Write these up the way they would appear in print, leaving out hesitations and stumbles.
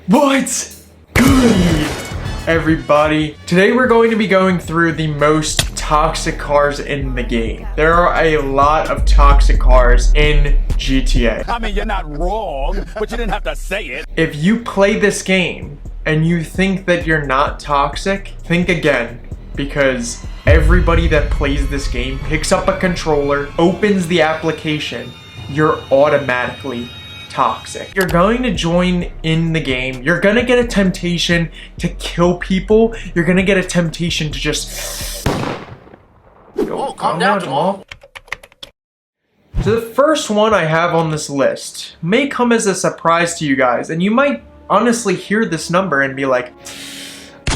What's good, everybody? Today we're going to be going through the most toxic cars in the game. There are a lot of toxic cars in GTA. I mean, you're not wrong, but you didn't have to say it. If you play this game and you think that you're not toxic, think again, because everybody that plays this game picks up a controller, opens the application, you're automatically toxic. You're going to join in the game. You're gonna get a temptation to kill people. You're gonna get a temptation to just... Oh, calm down, Jamal. So the first one I have on this list may come as a surprise to you guys, and you might honestly hear this number and be like,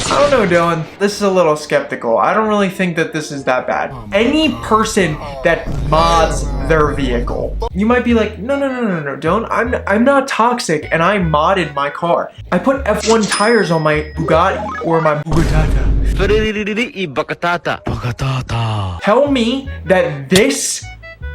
I don't know, Dylan, this is a little skeptical. I don't really think that this is that bad. Any person that mods their vehicle, you might be like, no, Dylan, I'm not toxic, and I modded my car. I put F1 tires on my Bugatti or my Bugatata. Tell me that this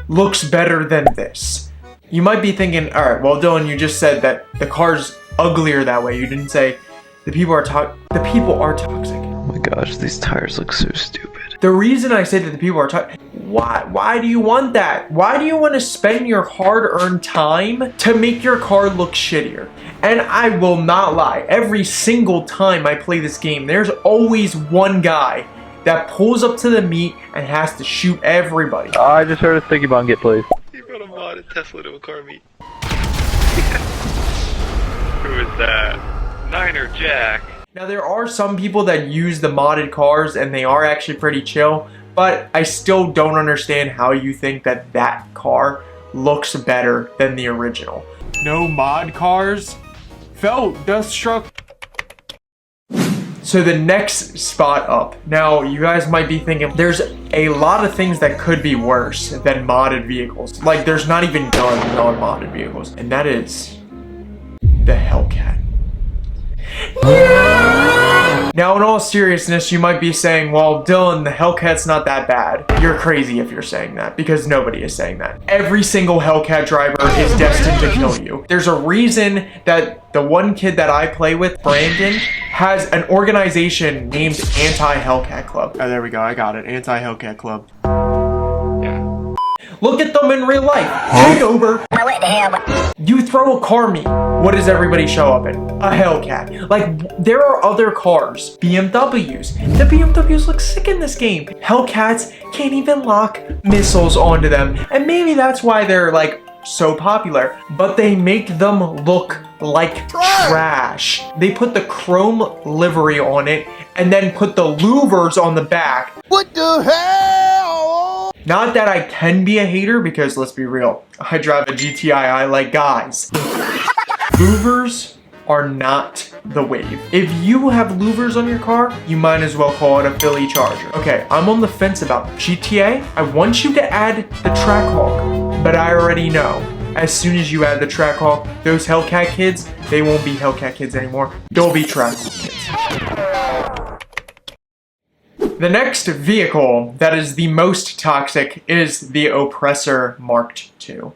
looks better than this. You might be thinking, all right, well, Dylan, you just said that the car's uglier that way. You didn't say the people are toxic. Oh my gosh, these tires look so stupid. The reason I say that the people are toxic, why do you want that? Why do you want to spend your hard-earned time to make your car look shittier? And I will not lie, every single time I play this game, there's always one guy that pulls up to the meet and has to shoot everybody. I just heard a sticky bomb get placed. You got a modded Tesla to a car meet. Who is that? Niner Jack. Now there are some people that use the modded cars and they are actually pretty chill, but I still don't understand how you think that that car looks better than the original. No mod cars? Felt Deathstruck. So the next spot up. Now you guys might be thinking there's a lot of things that could be worse than modded vehicles. Like there's not even non-modded vehicles. And that is the Hellcat. Yeah! Now in all seriousness, you might be saying, well, Dylan, the Hellcat's not that bad. You're crazy if you're saying that, because nobody is saying that. Every single Hellcat driver is destined to kill you. There's a reason that the one kid that I play with, Brandon, has an organization named Anti-Hellcat Club. Oh, there we go, I got it. Anti-Hellcat Club. Look at them in real life. Take over. What the hell? You throw a car meet. What does everybody show up in? A Hellcat. Like, there are other cars. BMWs. The BMWs look sick in this game. Hellcats can't even lock missiles onto them. And maybe that's why they're, like, so popular. But they make them look like trash. They put the chrome livery on it and then put the louvers on the back. What the hell? Not that I can be a hater, because let's be real, I drive a GTI, I like guys. Louvers are not the wave. If you have louvers on your car, you might as well call it a Philly Charger. Okay, I'm on the fence about GTA. I want you to add the Trackhawk, but I already know. As soon as you add the Trackhawk, those Hellcat kids, they won't be Hellcat kids anymore. They'll be Trackhawk kids. The next vehicle that is the most toxic is the Oppressor Mark II.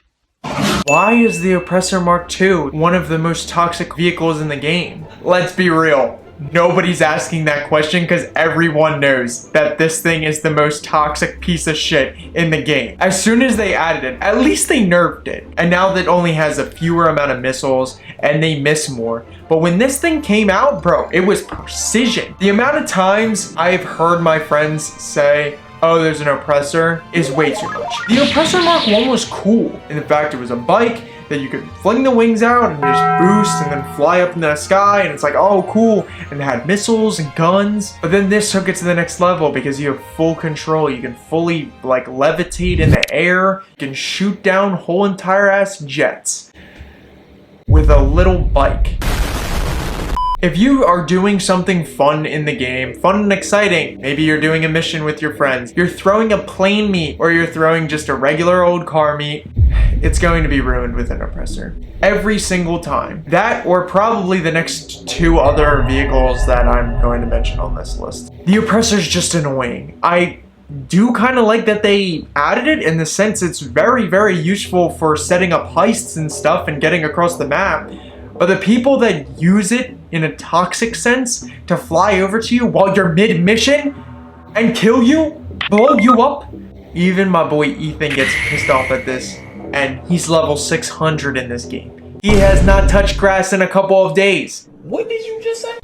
Why is the Oppressor Mark II one of the most toxic vehicles in the game? Let's be real. Nobody's asking that question because everyone knows that this thing is the most toxic piece of shit in the game. As soon as they added it, at least they nerfed it. And now that only has a fewer amount of missiles and they miss more. But when this thing came out, bro, it was precision. The amount of times I've heard my friends say, oh, there's an Oppressor, is way too much. The Oppressor Mark I was cool. And in fact, it was a bike that you could fling the wings out and just boost and then fly up in the sky, and it's like, oh, cool. And it had missiles and guns. But then this took it to the next level because you have full control. You can fully, like, levitate in the air. You can shoot down whole entire ass jets with a little bike. If you are doing something fun in the game, fun and exciting, maybe you're doing a mission with your friends, you're throwing a plane meet, or you're throwing just a regular old car meet, it's going to be ruined with an Oppressor. Every single time. That, or probably the next two other vehicles that I'm going to mention on this list. The Oppressor's just annoying. I do kind of like that they added it in the sense it's very, very useful for setting up heists and stuff and getting across the map. But the people that use it in a toxic sense to fly over to you while you're mid-mission and kill you, blow you up, even my boy Ethan gets pissed off at this, and he's level 600 in this game. He has not touched grass in a couple of days. What did you just say?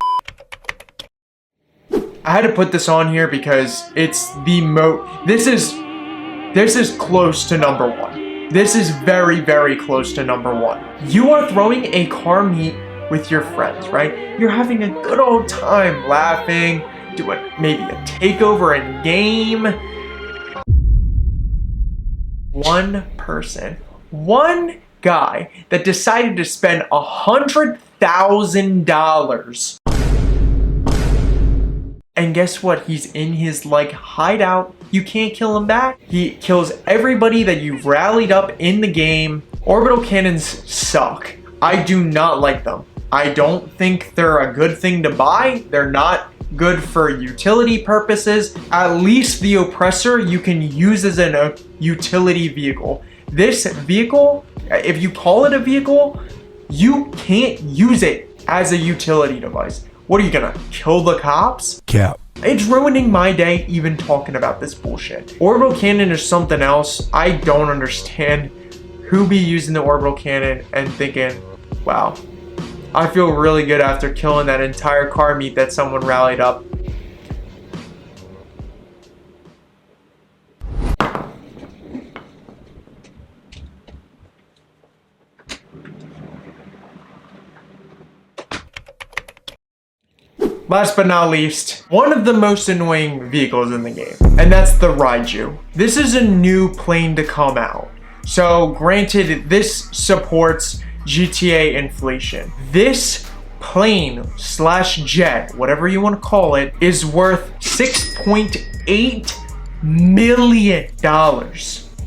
I had to put this on here because it's the this is close to number 1. This is very, very close to number 1. You are throwing a car meet with your friends, right? You're having a good old time laughing, doing maybe a takeover in game. One person, one guy that decided to spend $100,000. And guess what? He's in his like hideout. You can't kill him back. He kills everybody that you've rallied up in the game. Orbital cannons suck. I do not like them. I don't think they're a good thing to buy. They're not good for utility purposes. At least the Oppressor you can use as a utility vehicle. This vehicle, if you call it a vehicle, you can't use it as a utility device. What are you gonna kill the cops? Cap. It's ruining my day even talking about this bullshit. Orbital Cannon is something else. I don't understand who be using the Orbital Cannon and thinking, wow, I feel really good after killing that entire car meet that someone rallied up. Last but not least, one of the most annoying vehicles in the game, and that's the RAIJU. This is a new plane to come out. So granted, this supports GTA inflation. This plane slash jet, whatever you want to call it, is worth $6.8 million.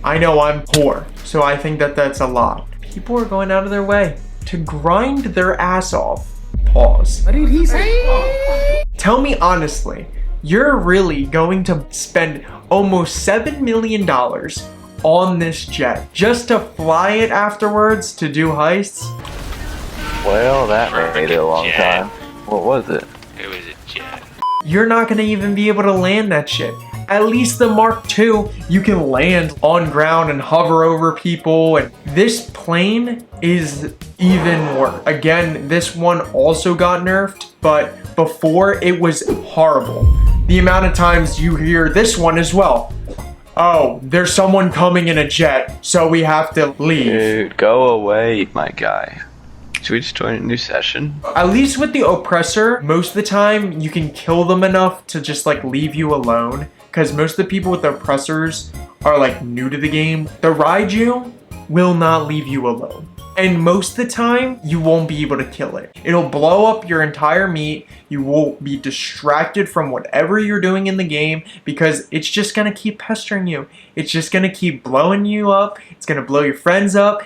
I know I'm poor, so I think that that's a lot. People are going out of their way to grind their ass off. Pause. What did he say? Tell me honestly, you're really going to spend almost $7 million on this jet just to fly it afterwards to do heists? Well, that made it a long Jet. time. What was it? It was a jet. You're not gonna even be able to land that shit. At least the Mark II, you can land on ground and hover over people, and this plane is even worse. Again, this one also got nerfed, but before it was horrible. The amount of times you hear this one as well. Oh, there's someone coming in a jet, so we have to leave. Dude, go away, my guy. Should we just join a new session? At least with the Oppressor, most of the time you can kill them enough to just like leave you alone. Because most of the people with the Oppressors are like new to the game. The RAIJU will not leave you alone. And most of the time, you won't be able to kill it. It'll blow up your entire meat. You will be distracted from whatever you're doing in the game because it's just gonna keep pestering you. It's just gonna keep blowing you up. It's gonna blow your friends up.